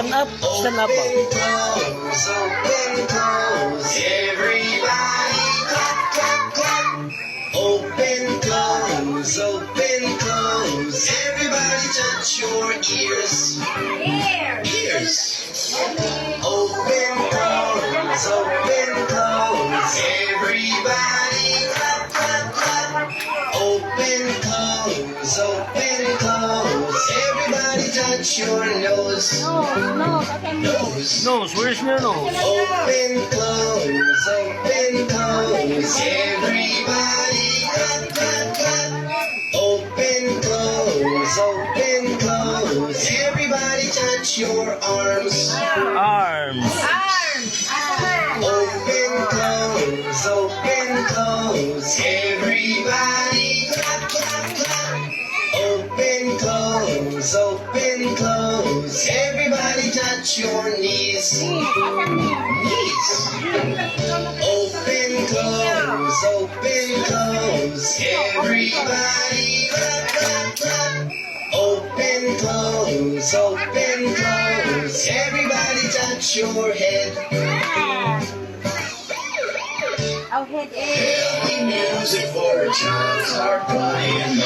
stand up. Stand up. Open, close, open, close. Everybody clap, clap, clap. Open, close, open, close. Everybody touch your ears. Ears. Open, close, open, close. Everybody clap, clap, clap. Open, close, open, close. Everybody touch your nose. Nose. Nose, where's your nose? Open, close, open, close. Everybody clap, clap, clap. Open, close, open, close. Everybody touch your arms. Arms. Open, close, open, close. Everybody clap, clap, clap. Open, close, open, close. Everybody touch your knees. Knees. Open, close, open, close. Everybody clap, clap, clap. Open, close, open, close. Everybody touch your head. Our head is. Happy music for a child's heart playing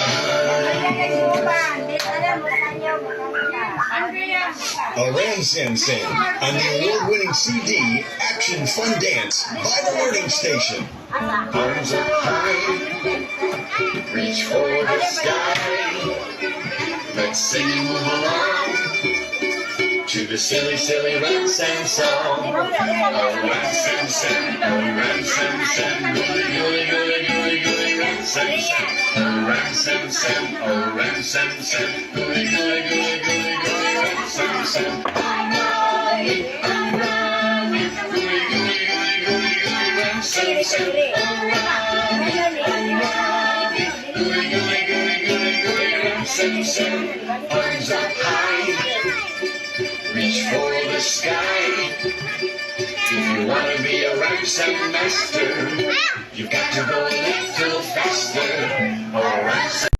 A Ram Sam Sam on the award-winning CD, Action Fun Dance by The Learning Station. Arms up high, reach for the sky. Let's sing and move along to the silly, silly Ram Sam song. Oh, Ram Sam Sam, oh, Ram Sam Sam, gooly, gooly, gooly, gooly, gooly, Ram Sam Sam. Oh, Ram Sam Sam, oh, Ram Sam Sam, gooly, gooly, gooly, gooly, gooly, Ram Sam Sam. I'm running, gooly, gooly, gooly, gooly, gooly, Ram Sam Sam. Gooly, gooly, gooly, gooly, gooly, Ram Sam Sam. Arms up high, reach for the sky. If you want to be a Ram Sam master, you've got to go a little faster. Oh, Ram Sam.